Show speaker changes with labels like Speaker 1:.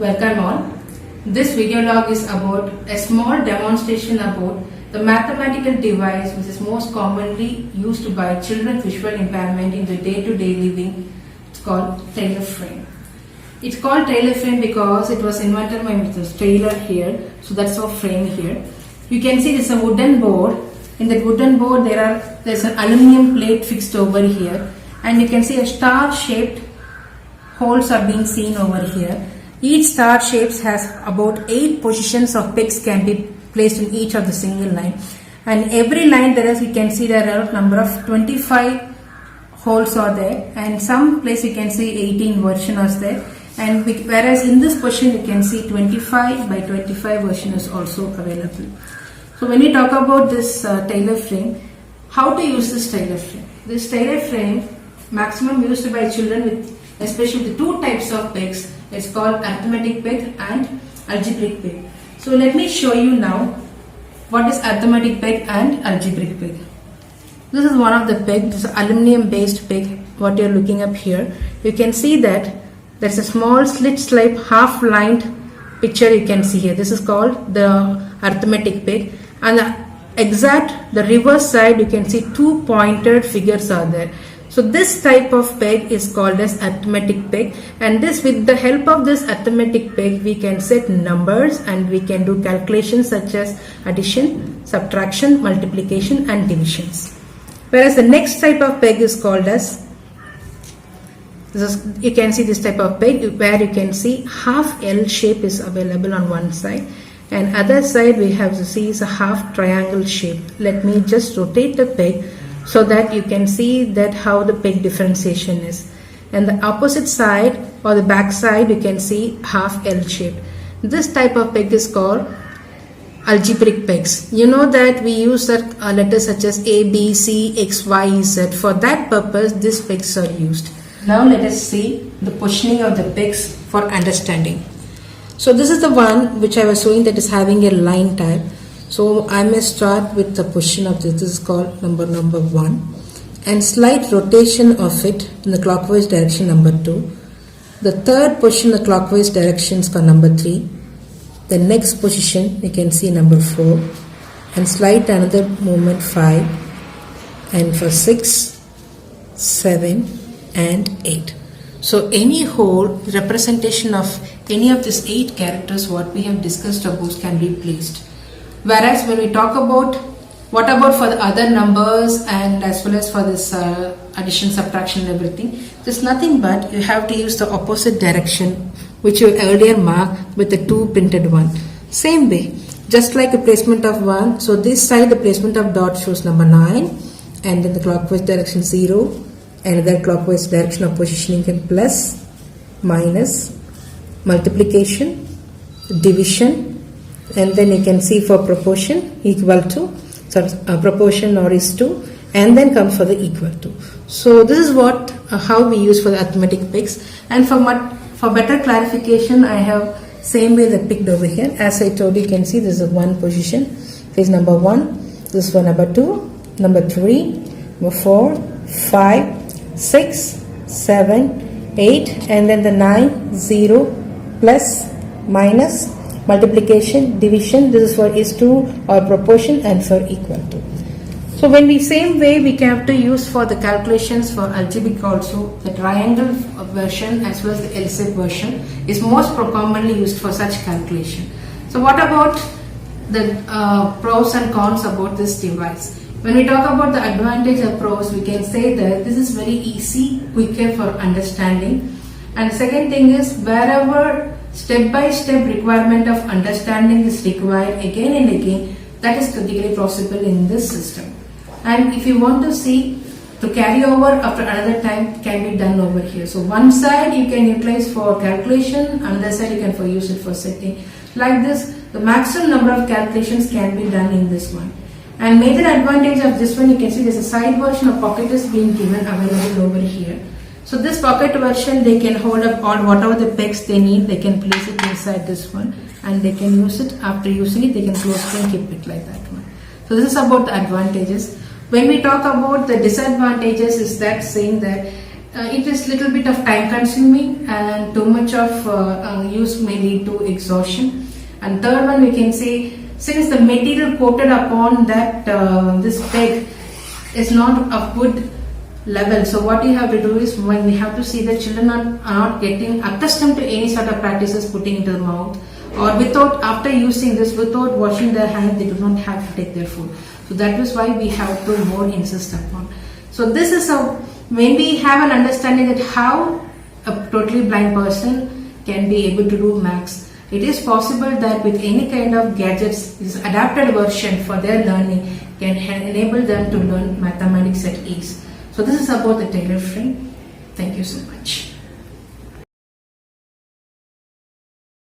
Speaker 1: Welcome all. This video log is about a small demonstration about the mathematical device which is most commonly used by children with visual impairment in the day-to-day living. It's called Taylor frame. It's called Taylor frame because it was invented by Mr. Taylor here. So that's our frame here. You can see this is a wooden board. In that wooden board there's an aluminum plate fixed over here, and you can see a star-shaped holes are being seen over here. Each star shapes has about 8 positions of pegs can be placed in each of the single line, and every line you can see there are a number of 25 holes are there, and some place you can see 18 version is there, and whereas in this position you can see 25 by 25 version is also available. So when we talk about this Taylor frame, how to use this Taylor frame? This Taylor frame maximum used by children with especially the two types of pegs. It's called arithmetic peg and algebraic peg. So let me show you now what is arithmetic peg and algebraic peg. This is one of the peg. This is aluminum based peg. What you're looking up here, you can see that there's a small slit stripe half lined picture you can see here. This is called the arithmetic peg, and the reverse side you can see 2 pointed figures are there. So this type of peg is called as arithmetic peg, and with the help of this arithmetic peg we can set numbers and we can do calculations such as addition, subtraction, multiplication and divisions. Whereas the next type of peg is called as, you can see this type of peg where you can see half L shape is available on one side, and other side we have to see is a half triangle shape. Let me just rotate the peg so that you can see that how the peg differentiation is. And the opposite side or the back side you can see half L shape. This type of peg is called algebraic pegs. You know that we use letters such as A, B, C, X, Y, Z. For that purpose these pegs are used. Now let us see the positioning of the pegs for understanding. So this is the one which I was showing that is having a line type. So I may start with the position of this. This is called number 1, and slight rotation of it in the clockwise direction number 2. The third position in the clockwise direction is called number 3. The next position you can see number 4, and slight another movement 5, and for 6, 7 and 8. So any whole representation of any of these 8 characters what we have discussed about can be placed. Whereas when we talk about what about for the other numbers and as well as for this addition, subtraction and everything, there's nothing but you have to use the opposite direction which you earlier marked with the 2 printed one. Same way, just like a placement of 1. So this side the placement of dot shows number 9, and in the clockwise direction 0, and the clockwise direction of positioning can plus, minus, multiplication, division, and then you can see for proportion equal to, proportion or is to, and then comes for the equal to. So this is what how we use for the arithmetic pegs. And for better clarification I have same way the picked over here. As I told you, you can see this is one position, phase number 1, this is for number 2, number 3, number 4, 5, 6, 7, 8, and then the 9, 0, plus, minus, multiplication, division. This is for is to or proportion, and for equal to. So when we same way we can have to use for the calculations for algebraic also, the triangle version as well as the L-shape version is most commonly used for such calculation. So what about the pros and cons about this device? When we talk about the advantage of pros, we can say that this is very easy, quicker for understanding. And the second thing is, wherever step-by-step requirement of understanding is required again and again, that is critically possible in this system. And if you want to see to carry over after another time, can be done over here. So one side you can utilize for calculation, another side you can use it for setting. Like this, the maximum number of calculations can be done in this one. And major advantage of this one, you can see there's a side version of pocket is being given available over here. So this pocket version, they can hold up all whatever the pegs they need, they can place it inside this one, and they can use it. After using it, they can close it and keep it like that one. So this is about the advantages. When we talk about the disadvantages, is that saying that It is little bit of time consuming, and too much of use may lead to exhaustion. And third one, we can say, since the material coated upon that this peg is not of good level, so what you have to do is, when we have to see the children are not getting accustomed to any sort of practices putting into the mouth, or without, after using this, without washing their hands, they do not have to take their food. So that is why we have to more insist upon. So this is a, when we have an understanding that how a totally blind person can be able to do maths, it is possible that with any kind of gadgets, this adapted version for their learning can enable them to learn mathematics at ease. So this is about the Taylor frame. Thank you so much.